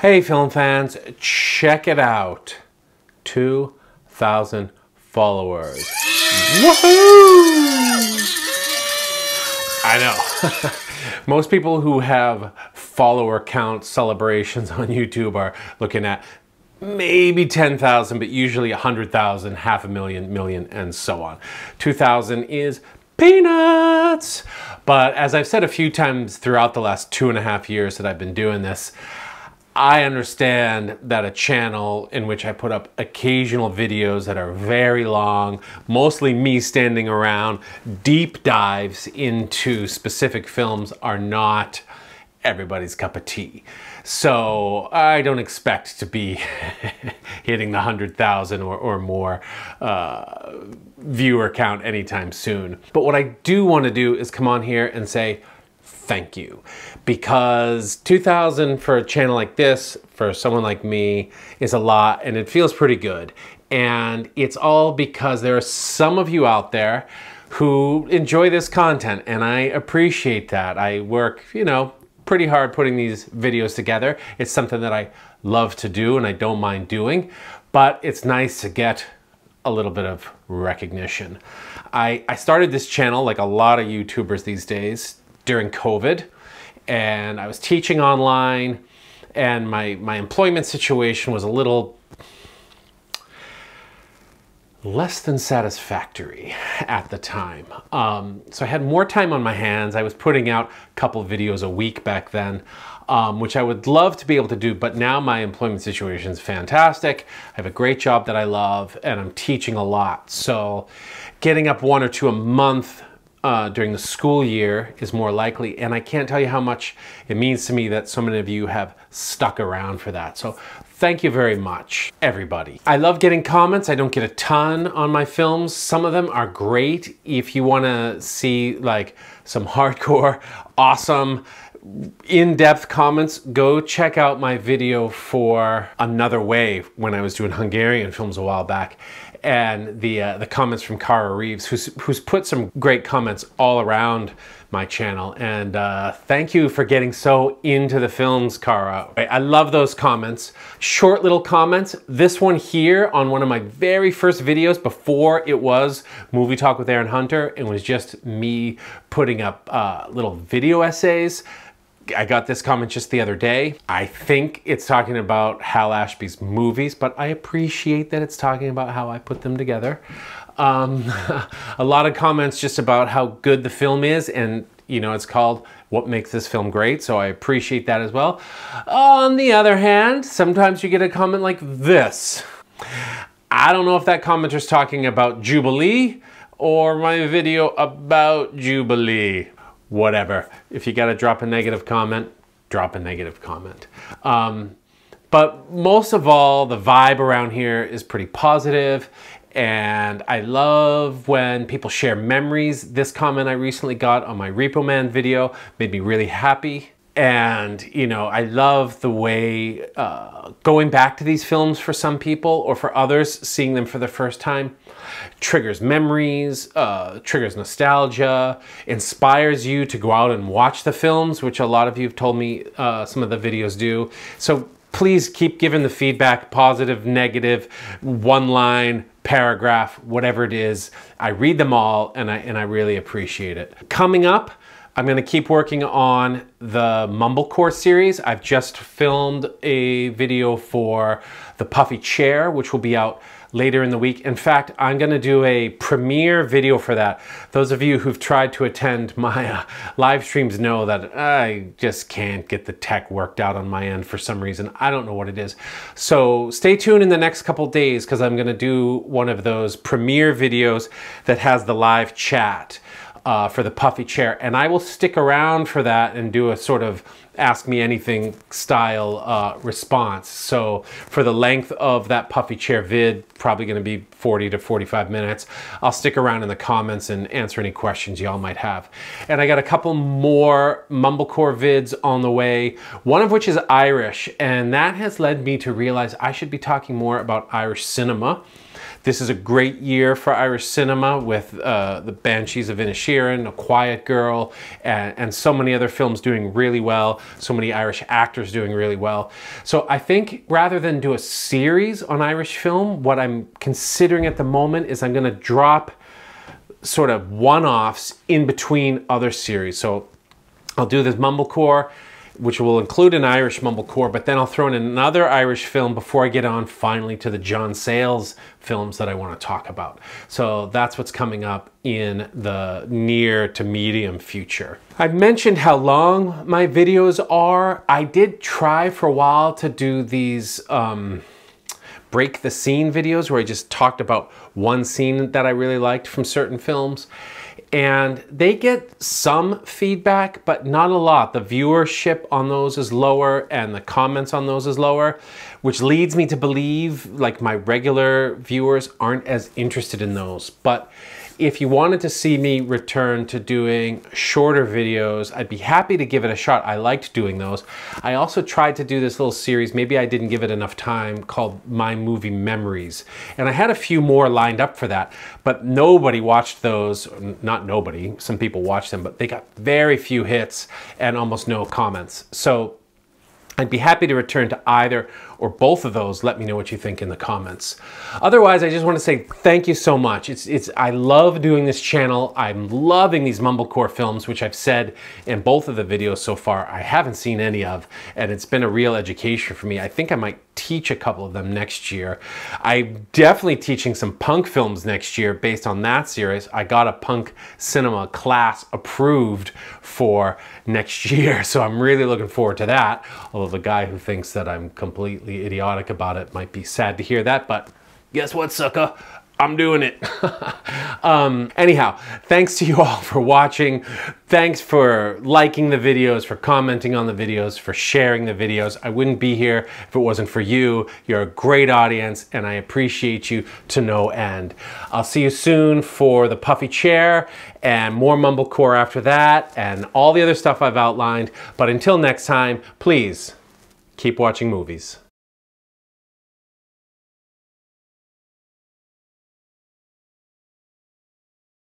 Hey film fans, check it out. 2,000 followers. Woohoo! I know. Most people who have follower count celebrations on YouTube are looking at maybe 10,000, but usually 100,000, 500,000, million, and so on. 2,000 is peanuts. But as I've said a few times throughout the last 2.5 years that I've been doing this, I understand that a channel in which I put up occasional videos that are very long, mostly me standing around, deep dives into specific films are not everybody's cup of tea. So I don't expect to be hitting the 100,000 or more viewer count anytime soon. But what I do want to do is come on here and say, thank you, because 2,000 for a channel like this, for someone like me, is a lot, and it feels pretty good. And it's all because there are some of you out there who enjoy this content, and I appreciate that. I work, pretty hard putting these videos together. It's something that I love to do and I don't mind doing, but it's nice to get a little bit of recognition. I started this channel, like a lot of YouTubers these days, during COVID, and I was teaching online, and my employment situation was a little less than satisfactory at the time. So I had more time on my hands. I was putting out a couple of videos a week back then, which I would love to be able to do, but now my employment situation is fantastic. I have a great job that I love, and I'm teaching a lot. So getting up 1 or 2 a month during the school year is more likely, and I can't tell you how much it means to me that so many of you have stuck around for that. So thank you very much, everybody. I love getting comments. I don't get a ton on my films. Some of them are great. If you want to see like some hardcore, awesome, in-depth comments, go check out my video for Another Way when I was doing Hungarian films a while back. And the comments from Cara Reeves, who's put some great comments all around my channel. And thank you for getting so into the films, Cara. I love those comments. Short little comments. This one here on one of my very first videos before it was Movie Talk with Aaron Hunter, it was just me putting up little video essays. I got this comment just the other day. I think it's talking about Hal Ashby's movies, but I appreciate that it's talking about how I put them together. A lot of comments just about how good the film is, and it's called What Makes This Film Great, so I appreciate that as well. On the other hand, sometimes you get a comment like this. I don't know if that commenter's talking about Jubilee or my video about Jubilee. Whatever. If you gotta drop a negative comment, drop a negative comment. But most of all, the vibe around here is pretty positive, and I love when people share memories. This comment I recently got on my Repo Man video made me really happy. And, I love the way going back to these films for some people, or for others, seeing them for the first time, triggers memories, triggers nostalgia, inspires you to go out and watch the films, which a lot of you have told me some of the videos do. So please keep giving the feedback, positive, negative, one line, paragraph, whatever it is. I read them all, and I really appreciate it. Coming up, I'm going to keep working on the Mumblecore series. I've just filmed a video for the Puffy Chair, which will be out later in the week. In fact, I'm going to do a premiere video for that. Those of you who've tried to attend my live streams know that I just can't get the tech worked out on my end for some reason. I don't know what it is. So stay tuned in the next couple days, because I'm going to do one of those premiere videos that has the live chat for the Puffy Chair, and I will stick around for that and do a sort of Ask Me Anything style response. So for the length of that Puffy Chair vid, probably going to be 40 to 45 minutes, I'll stick around in the comments and answer any questions y'all might have. And I got a couple more Mumblecore vids on the way, one of which is Irish, and that has led me to realize I should be talking more about Irish cinema. This is a great year for Irish cinema with the Banshees of Inisherin, A Quiet Girl, and so many other films doing really well, so many Irish actors doing really well. So I think rather than do a series on Irish film, what I'm considering at the moment is I'm gonna drop sort of one-offs in between other series. So I'll do this Mumblecore, which will include an Irish Mumblecore, but then I'll throw in another Irish film before I get on finally to the John Sayles films that I want to talk about. So that's what's coming up in the near to medium future. I've mentioned how long my videos are. I did try for a while to do these break the scene videos where I just talked about one scene that I really liked from certain films. And they get some feedback, but not a lot. The viewership on those is lower and the comments on those is lower, which leads me to believe like my regular viewers aren't as interested in those. But if you wanted to see me return to doing shorter videos, I'd be happy to give it a shot. I liked doing those. I also tried to do this little series, maybe I didn't give it enough time, called My Movie Memories. And I had a few more lined up for that, but nobody watched those. Not nobody, some people watched them, but they got very few hits and almost no comments. So I'd be happy to return to either or both of those. Let me know what you think in the comments. Otherwise, I just want to say thank you so much. I love doing this channel. I'm loving these Mumblecore films, which I've said in both of the videos so far I haven't seen any of, and it's been a real education for me. I think I might teach a couple of them next year. I'm definitely teaching some punk films next year based on that series. I got a punk cinema class approved for next year, so I'm really looking forward to that. Although the guy who thinks that I'm completely idiotic about it might be sad to hear that, but guess what, sucker? I'm doing it. Anyhow, thanks to you all for watching. Thanks for liking the videos, for commenting on the videos, for sharing the videos. I wouldn't be here if it wasn't for you. You're a great audience and I appreciate you to no end. I'll see you soon for the puffy chair and more Mumblecore after that and all the other stuff I've outlined. But until next time, please keep watching movies.